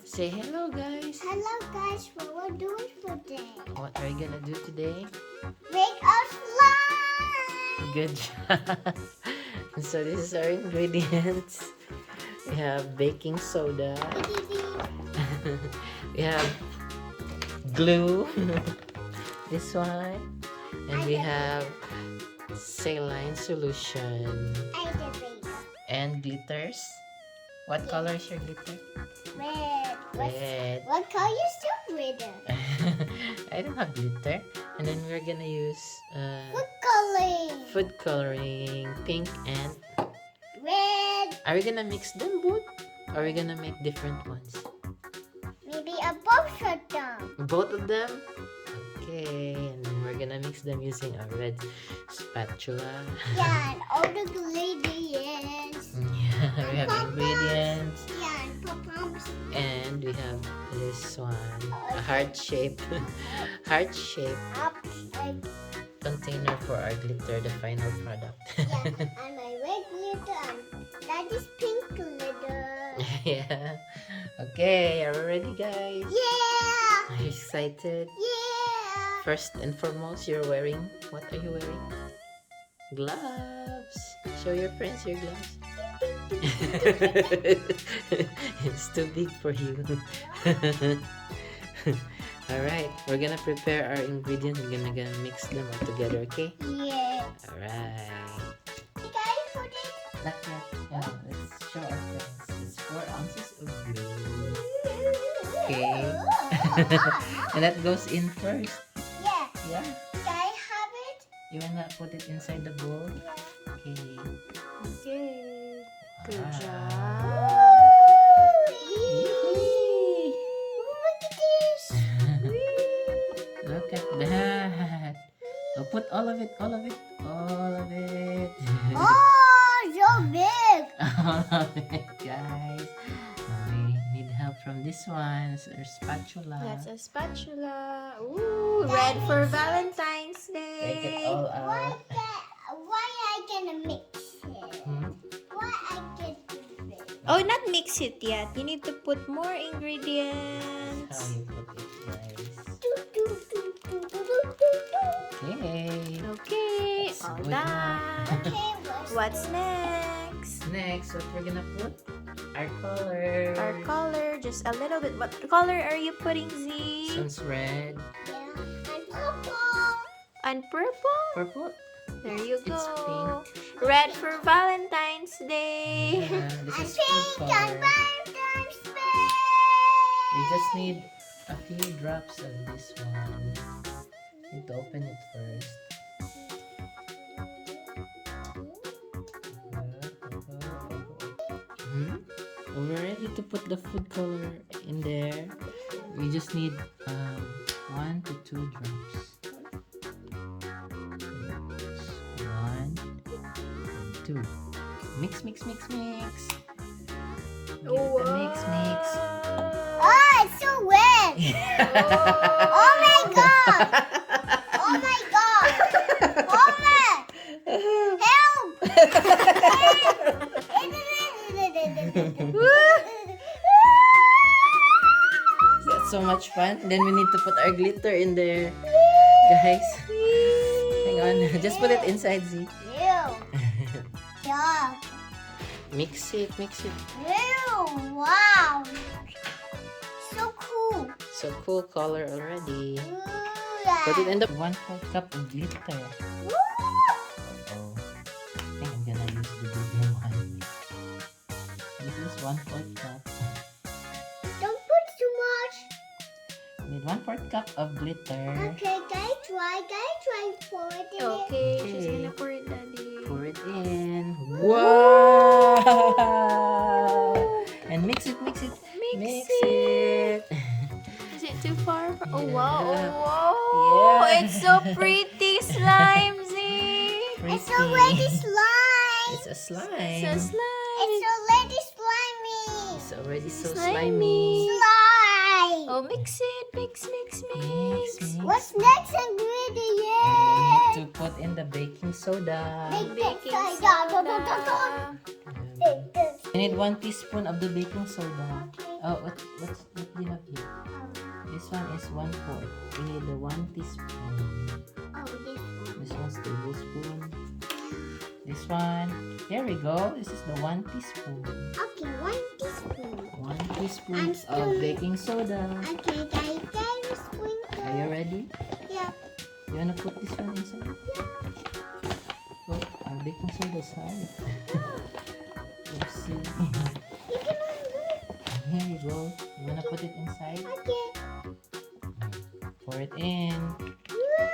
Say hello, guys. Hello guys, what we're doing today? What are you gonna do today? Make a slime! Good job. So this is our ingredients. We have baking soda. We have glue. This one. And we have saline solution. And glitters. What color is your glitter? Red. Red. What color is your glitter? I don't have glitter. And then we're gonna use Food food coloring, pink and red. are we gonna mix them both? Or are we gonna make different ones? Maybe a both of them. Both of them? Okay, and then we're gonna mix them using a red spatula. Yeah, and all the ingredients. Yeah, we have ingredients. Yeah, and pom-poms. And we have this one, a heart-shaped Up and container for our glitter, the final product. yeah, and my red glitter and that is pink glitter. Yeah. Okay, are we ready, guys? Yeah! Are you excited? Yeah! First and foremost, what are you wearing? Gloves. Show your friends your gloves. It's too big for you. Alright, we're gonna prepare our ingredients. We're gonna mix them all together, okay? Yeah. Alright. Guys, put it. Not yet. Yeah, let's show our friends. It's 4 ounces of glue. Okay. And that goes in first. Yeah. Yeah. Guys, have it? You wanna put it inside the bowl? Okay. Okay. Good Wow. job. Yee. Look at this. Look at that. Oh, put all of it. All of it. Oh, so big. All of it, guys. We need help from this one. It's our spatula. That's a spatula. Ooh, red for Valentine's Take it Day. all out. Why I gonna mix it? Hmm? Why I get to mix? Oh, not mix it yet. You need to put more How ingredients. you put it, guys. Okay. Okay, That's all good done. Okay, What's next? Next, what we're gonna put? Our color. Our color, just a little bit. What color are you putting, Z? This one's red. Yeah, and purple. And purple? Purple. There you It's go. Red for Valentine's Day. Yeah, this And is food pink and color. Valentine's We just need a few drops of this one. Need to open it first. We're ready to put the food color in there. We just need 1 to 2 drops. 1 and 2. Mix, mix, mix, mix. Give it a mix, mix. Oh, it's so wet. Oh my god. Oh my god. Oh my. Help. That's so much fun. Then we need to put our glitter in there. Guys, hang on. Just put it inside, Z. Ew. Yeah. Mix it, mix it. Ew. Wow. So cool. So cool color already. Ooh, Put it yeah. in the 1/4 cup of glitter. Woo. Oh, I think I'm gonna use the bigger one. This is 1/4 cup. Don't put too much. Need 1/4 cup of glitter. Okay, guys, try pour it in it. Okay, she's Okay. gonna pour it, Daddy. Pour it in. Wow! And mix it, mix it. Mix it. Is it too far? Oh, Yeah. wow. Oh, wow. Yeah. It's so pretty, slime, Z. It's already slime. It's a slime. It's a slime. It's already slimy. It's already so Slimy. slimy. Slime. Oh, mix it. Mix, mix, Mix, mix. mix. What's next And we ingredient? need to put in the baking soda. Baking soda. soda. You need 1 teaspoon of the baking soda. Oh, what one is 1/4. We need the 1 teaspoon. Oh, this one. This one's tablespoon. This one. Here we go. This is the 1 teaspoon. Okay, 1 teaspoon. 1 teaspoon And of spoon. baking soda. Okay, guys, sprinkle. Are you ready? Yeah. You wanna put this one inside? Oh, our baking soda is hard. Oopsie. You can undo it. Here you go. You wanna put it inside? Okay. Pour it in. Woo!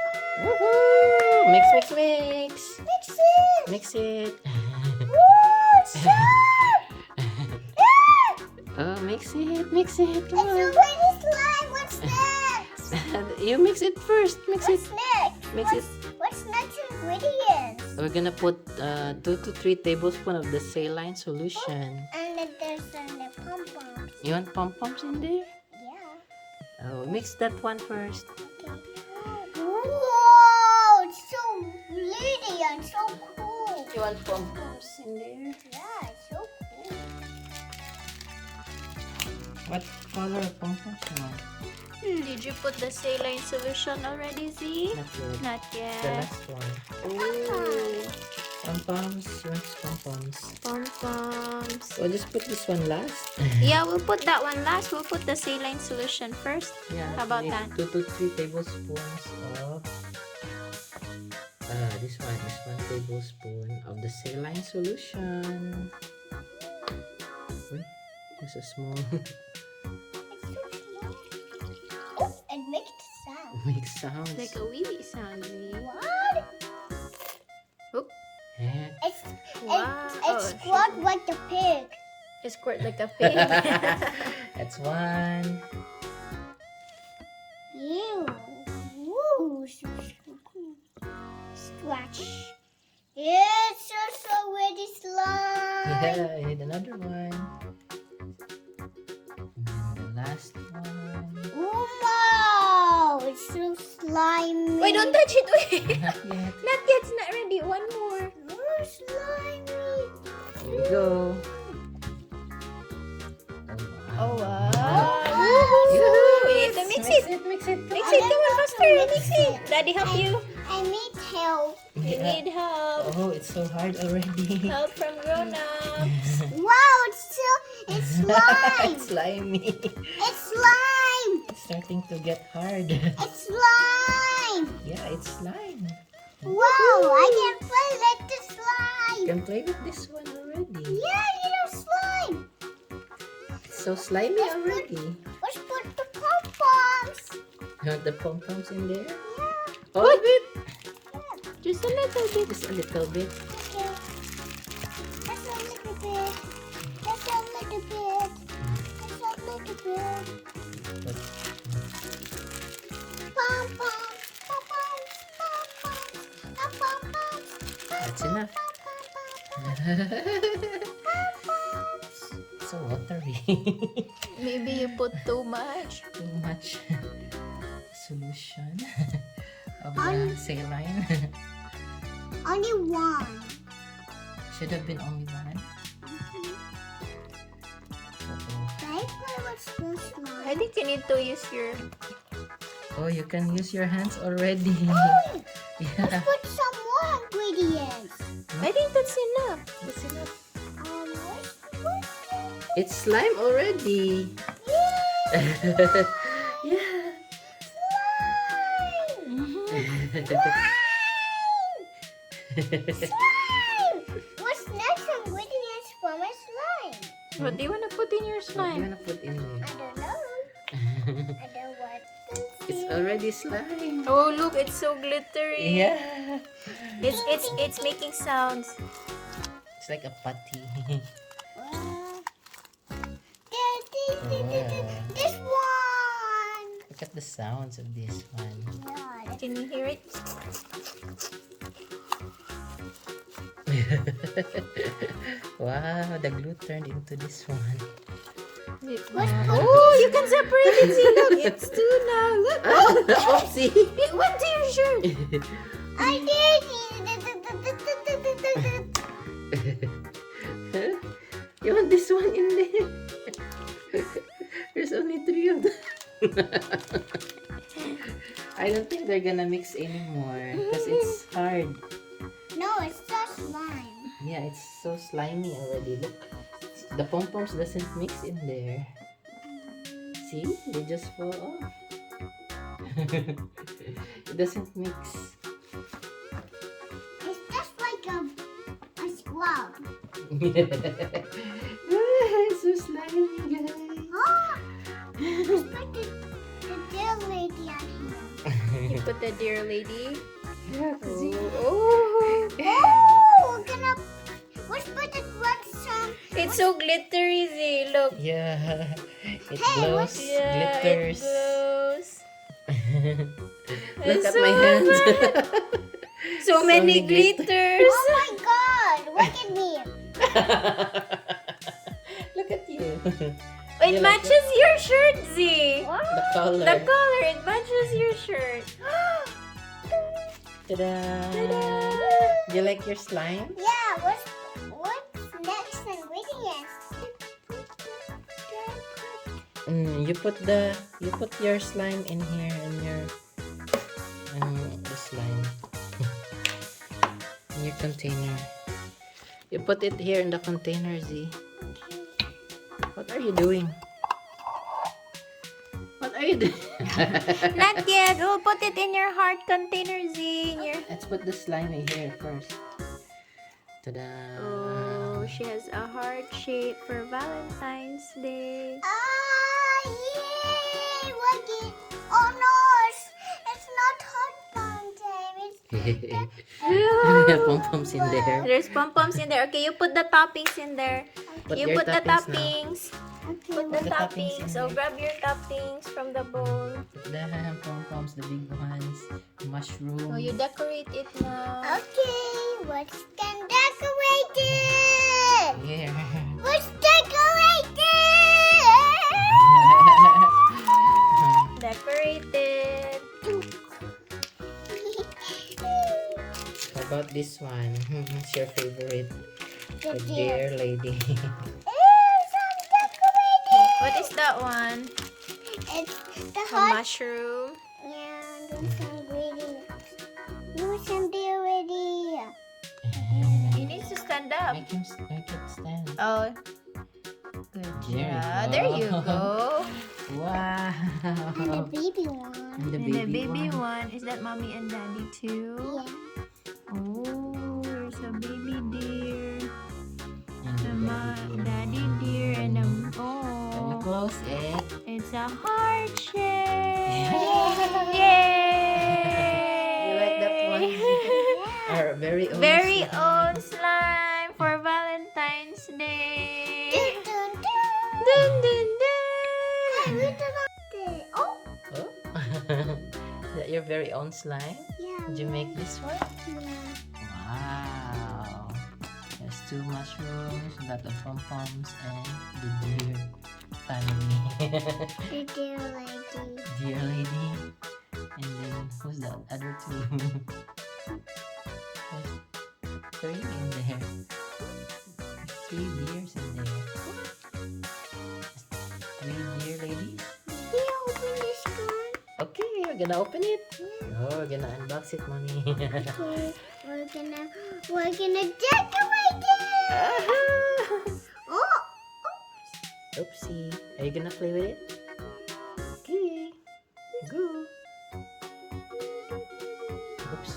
Woohoo! Mix, mix, mix. Mix it. Mix it. Woo! Sharp! Oh, mix it, mix it. It's Come on. already slime. What's next? You mix it first. Mix it. What's next? Mix it. What's next ingredients? We're gonna put 2 to 3 tablespoons of the saline solution. And then there's the pom-poms. You want pom-poms in there? Yeah. Oh, mix that one first. Okay. Whoa! It's so pretty and so cool. You want pom-poms in there? Yeah, it's so cool. What color of pom-poms you want? Did you put the saline solution already, Z? Not yet. Not The yet. last one. Ooh. Pom-poms. You want pom-poms? Pom-poms. Well, just put this one last. Yeah, we'll put that one last. We'll put the saline solution first. Yeah. How about we need that? 2 to 3 tablespoons of this one is 1 tablespoon of the saline solution. Wait, there's a small It's so small. Oh, and make it sound. make sounds. Like a wee wee sound, Z. What? Yeah. It's Wow. it's squat like the pig. It squirt like a pig. That's one. Ew. Woo. So cool. Scratch. Yeah, it's just already slime. Yeah, I need another one. And then the last one. Oh, wow. It's so slimy. Wait, don't touch it. Wait. Not yet. Not yet. It's not ready. One more. Oh, slimy. Here we go. Oh, wow. Yoo-hoo. Wait, mix it. Mix it. Mix it. Come on, faster. Mix it. Daddy, help you. I need help. You Yeah. need help. Oh, it's so hard already. Help from grown-ups. Wow, it's slime. It's slimy. It's slime. It's starting to get hard. It's slime. Yeah, it's slime. Wow, I can play with the You slime. can play with this one already. Yeah, slime. It's so slimy already. Let's put the pom-poms. You want the pom-poms in there? Yeah. All of it? Just a little bit. Just a little bit. Okay. Just a little bit. Just a little bit. Just a little bit. But Pom-poms. Pom-poms. Pom-poms. Pom-poms. that's enough. So watery. Maybe you put too much. Too much solution of the saline. Only one. Should have been only one. Uh-oh. Can I play with the slime? I think you need to use your... Oh, you can use your hands already. Oh, Yeah. put some more ingredients. I think that's enough. That's enough. What's It's slime already. Yeah. Yeah. Slime! What's next ingredients for my slime? What do you want to put in your What do you slime? wanna put in there? I don't know. I don't want to It's see. already slime. Oh, look, it's so glittery. Yeah. It's making sounds. It's like a putty. This one. Look at the sounds of this one. Yeah, Can you hear it? Wow, the glue turned into this one. Oh, you can separate it. See, look, it's two now. Look. Oopsie! It went to your shirt. I did. You want this one in there? There's only 3 of them. I don't think they're gonna mix anymore because it's hard. No, it's just slime. Yeah, it's so slimy already. Look, the pom-poms doesn't mix in there. See, they just fall off. It doesn't mix. It's just like a scrub. It's so slimy, guys. Ah! Let's put the dear lady on here. You put the dear lady. Yeah, see? Oh. Oh, let's put it one some. It's so glittery, Z. Look. Yeah, it Hey, glows, Yeah, glitters. it glows. Look It's at so my hands. So many glitters. Oh my God! Look at me. Look at you. It You like matches your shirt, Z. What? The color. The color, it matches your shirt. Ta-da. Do you like your slime? Yeah. What's next ingredient? You put your slime in here and your the slime in your container. You put it here in the container, Z. What are you doing? What are you doing? Not yet. We'll put it in your heart container, Z. In your... Let's put the slime in here first. Ta-da! Oh, she has a heart shape for Valentine's Day. Ah, yay! Look it. Oh no, it's not hot fountain. We have pom-poms in there. There's pom-poms in there. Okay, you put the toppings in there. Put You your put the toppings now. toppings. Put the the toppings in toppings. So there. grab your toppings from the bowl. Put the pom-poms, the big ones, mushroom. Oh, you decorate it now. Okay, let's get decorated. Here. Let's decorate Decorate it. How about this one? It's your favorite. The The deer. dear lady. Some decorated. What is that one? It's the A hot. mushroom. Yeah, do some ingredients. Do some deer ready. You need to stand up. Make it stand. Oh. Good There you job. go. There you go. Wow. And the baby one. And the And the baby, baby one. one. Is that mommy and daddy too? Yeah. Oh, there's a baby deer. And the baby. Daddy deer and a Can you oh, close it? it's a heart shape. Yeah. Yay! You like that one? Our very own. Very slime. own slime for Valentine's Day. Dun, dun, dun. Dun, dun, Hey, dun. we don't have to- Oh, Oh. Is that your very own slime? yeah. Did you make this one? Yeah. Wow. There's 2 mushrooms, a lot of pom-poms, and the deer family. The deer lady. Deer lady. And then who's the other 2? There's 3 in there. There's 3 deers in there. 3 deer ladies. We open this one. Okay, we're gonna open it. Oh, we're gonna unbox it, mommy. Okay, we're gonna decorate it. Oh, Oopsie. Are you gonna play with it? Okay. Go. Oops.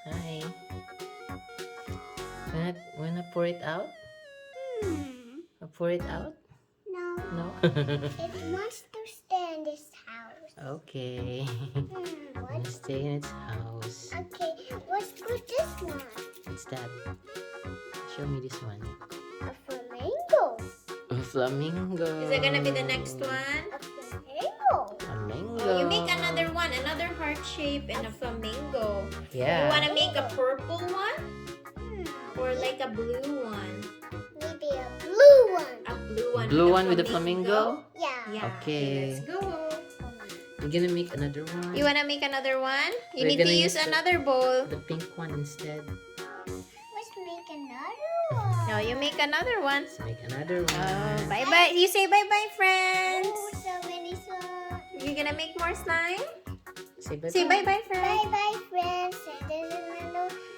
Hi. Wanna pour it out? Pour it out? no. No? It wants to stay in this house. Okay. What? Wanna stay in its house. Okay, let's put this one. What's that? Show me this one. A flamingo. A flamingo. Is that gonna be the next one? A flamingo. Flamingo. Oh, you make another one, another heart shape and a flamingo. You Yeah. wanna make a purple one or like a blue one? Maybe a blue one. A blue one. Blue with one with the flamingo? Yeah. Yeah. Okay. Let's go. We're gonna make another one. You wanna make another one? You We're need to gonna use use the- another bowl. The pink one instead. Let's make another one. No, you make another one. Let's make another one. Oh, bye bye. You say bye bye, friends. Oh, gonna make more slime? Say bye-bye. Say bye-bye, friend. Bye bye, friends. And this is my new